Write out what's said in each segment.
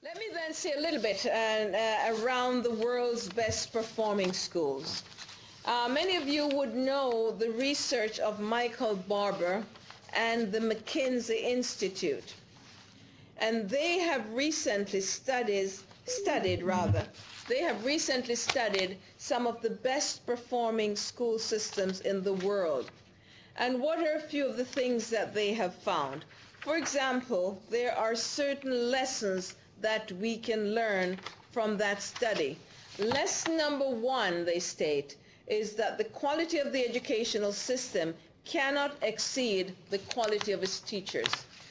Let me then say a little bit around the world's best performing schools. Many of you would know the research of Michael Barber and the McKinsey Institute. And they have recently studied some of the best performing school systems in the world. And what are a few of the things that they have found? For example, there are certain lessons that we can learn from that study. Lesson number one, they state, is that the quality of the educational system cannot exceed the quality of its teachers.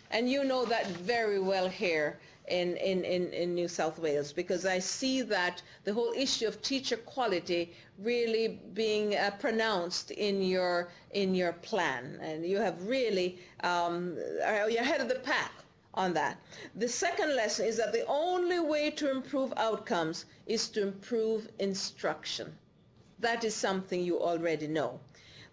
And you know that very well here in New South Wales, because I see that the whole issue of teacher quality really being pronounced in your plan. And you have really, you're ahead of the pack on that. The second lesson is that the only way to improve outcomes is to improve instruction. That is something you already know.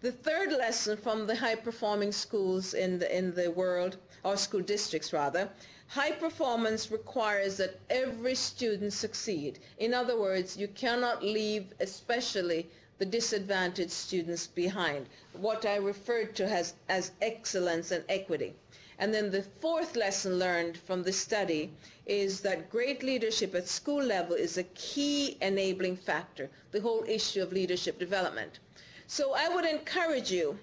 The third lesson from the high-performing schools in the world, or school districts rather, high performance requires that every student succeed. In other words, you cannot leave especially the disadvantaged students behind, what I referred to as excellence and equity. And then the fourth lesson learned from this study is that great leadership at school level is a key enabling factor, the whole issue of leadership development. So I would encourage you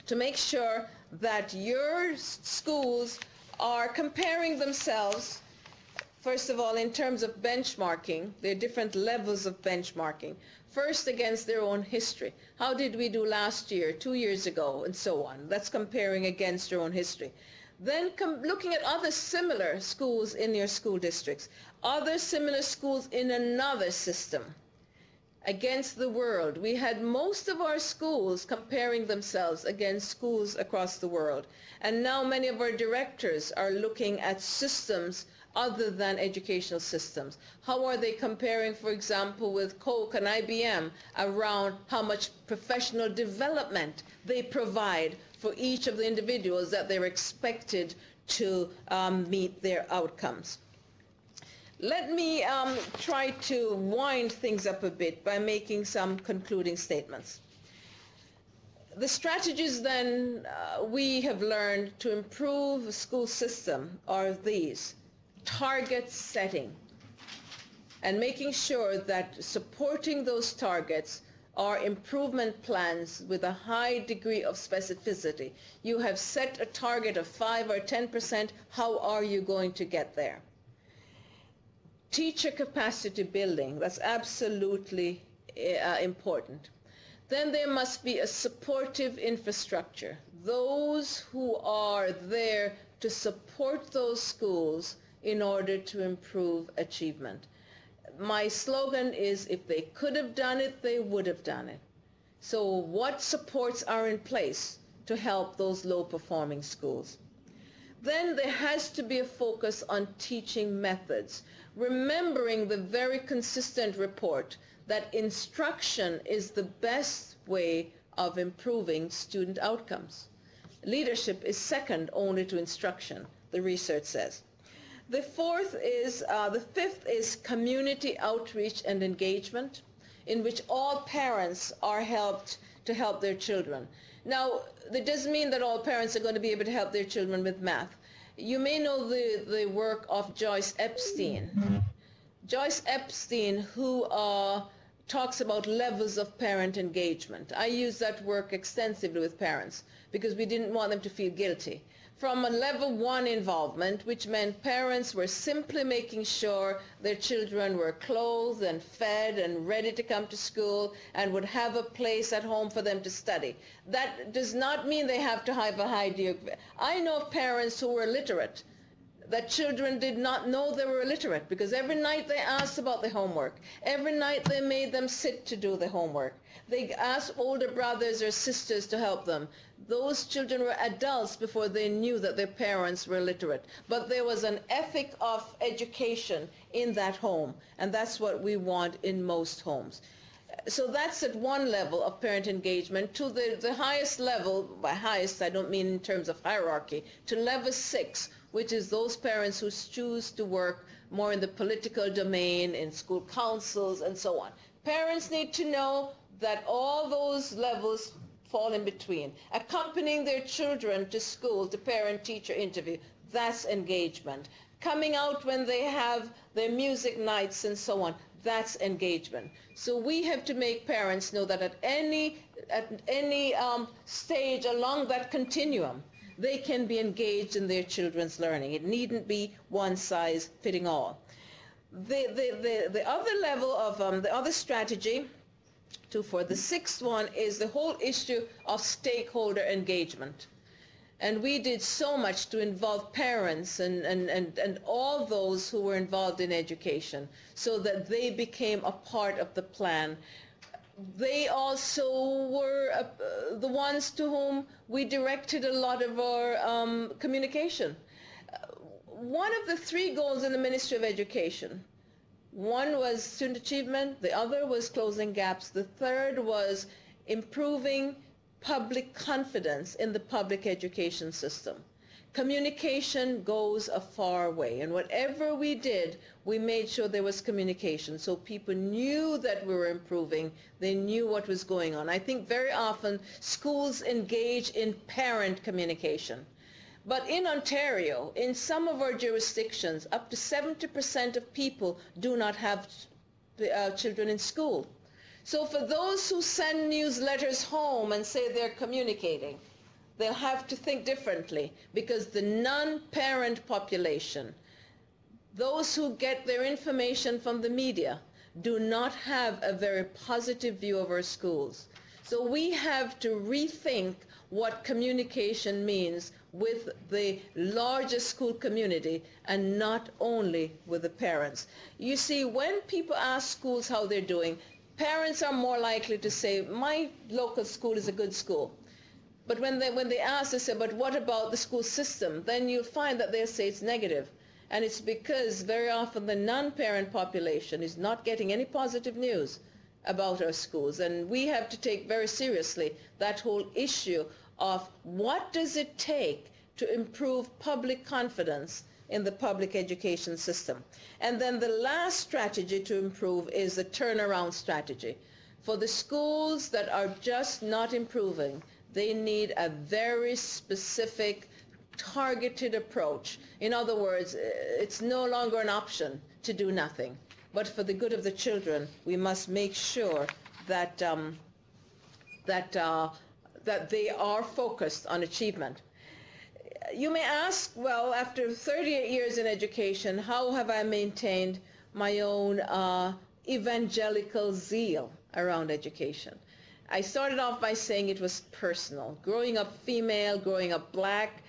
to make sure that your schools are comparing themselves, first of all, in terms of benchmarking. There are different levels of benchmarking. First, against their own history. How did we do last year, 2 years ago, and so on. That's comparing against your own history. Then looking at other similar schools in your school districts, other similar schools in another system against the world. We had most of our schools comparing themselves against schools across the world. And now many of our directors are looking at systems other than educational systems. How are they comparing, for example, with Coke and IBM around how much professional development they provide for each of the individuals that they're expected to meet their outcomes? Let me try to wind things up a bit by making some concluding statements. The strategies then we have learned to improve the school system are these: target setting and making sure that supporting those targets are improvement plans with a high degree of specificity. You have set a target of 5 or 10%. How are you going to get there? Teacher capacity building, that's absolutely important. Then there must be a supportive infrastructure. Those who are there to support those schools in order to improve achievement. My slogan is, if they could have done it, they would have done it. So what supports are in place to help those low-performing schools? Then there has to be a focus on teaching methods, remembering the very consistent report that instruction is the best way of improving student outcomes. Leadership is second only to instruction, the research says. The fifth is community outreach and engagement, in which all parents are helped to help their children. Now, that doesn't mean that all parents are going to be able to help their children with math. You may know the work of Joyce Epstein. Joyce Epstein, who talks about levels of parent engagement. I use that work extensively with parents because we didn't want them to feel guilty. From a level 1 involvement, which meant parents were simply making sure their children were clothed and fed and ready to come to school and would have a place at home for them to study. That does not mean they have to have a high degree. I know of parents who were illiterate, that children did not know they were illiterate because every night they asked about the homework. Every night they made them sit to do the homework. They asked older brothers or sisters to help them. Those children were adults before they knew that their parents were illiterate. But there was an ethic of education in that home, and that's what we want in most homes. So that's at one level of parent engagement. To the highest level, by highest I don't mean in terms of hierarchy, to level 6, which is those parents who choose to work more in the political domain, in school councils, and so on. Parents need to know that all those levels fall in between. Accompanying their children to school, to parent-teacher interview, that's engagement. Coming out when they have their music nights and so on, that's engagement. So we have to make parents know that at any stage along that continuum, they can be engaged in their children's learning. It needn't be one size fitting all. The other level of, the other strategy, for the sixth one, is the whole issue of stakeholder engagement. And we did so much to involve parents and all those who were involved in education so that they became a part of the plan. They also were the ones to whom we directed a lot of our communication. One of the three goals in the Ministry of Education, one was student achievement, the other was closing gaps, the third was improving public confidence in the public education system. Communication goes a far way, and whatever we did, we made sure there was communication so people knew that we were improving, they knew what was going on. I think very often schools engage in parent communication. But in Ontario, in some of our jurisdictions, up to 70% of people do not have children in school. So for those who send newsletters home and say they're communicating, they'll have to think differently, because the non-parent population, those who get their information from the media, do not have a very positive view of our schools. So we have to rethink what communication means with the larger school community and not only with the parents. You see, when people ask schools how they're doing, parents are more likely to say, my local school is a good school. But when they ask, they say, but what about the school system? Then you'll find that they'll say it's negative. And it's because very often the non-parent population is not getting any positive news about our schools. And we have to take very seriously that whole issue of what does it take to improve public confidence in the public education system. And then the last strategy to improve is the turnaround strategy. For the schools that are just not improving, they need a very specific, targeted approach. In other words, it's no longer an option to do nothing. But for the good of the children, we must make sure that, that they are focused on achievement. You may ask, well, after 38 years in education, how have I maintained my own evangelical zeal around education? I started off by saying it was personal. Growing up female, growing up black,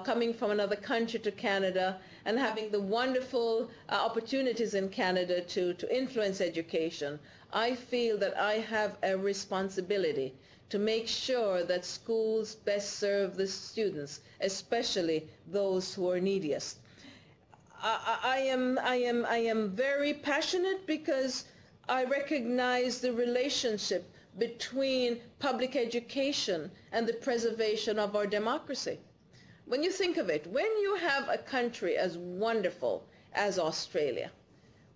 coming from another country to Canada, and having the wonderful opportunities in Canada to influence education, I feel that I have a responsibility to make sure that schools best serve the students, especially those who are neediest. I am very passionate because I recognize the relationship between public education and the preservation of our democracy. When you think of it, when you have a country as wonderful as Australia,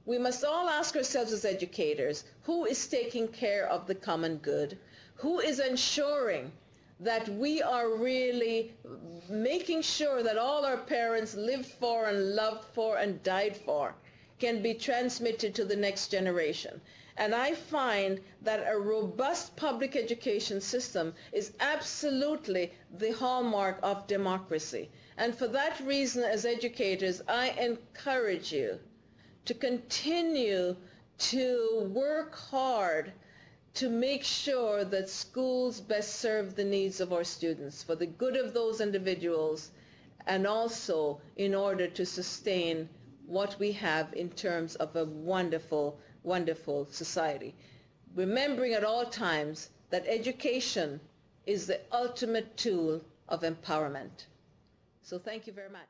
we must all ask ourselves as educators, who is taking care of the common good? Who is ensuring that we are really making sure that all our parents lived for and loved for and died for can be transmitted to the next generation? And I find that a robust public education system is absolutely the hallmark of democracy. And for that reason, as educators, I encourage you to continue to work hard to make sure that schools best serve the needs of our students for the good of those individuals, and also in order to sustain what we have in terms of a wonderful, wonderful society. Remembering at all times that education is the ultimate tool of empowerment. So thank you very much.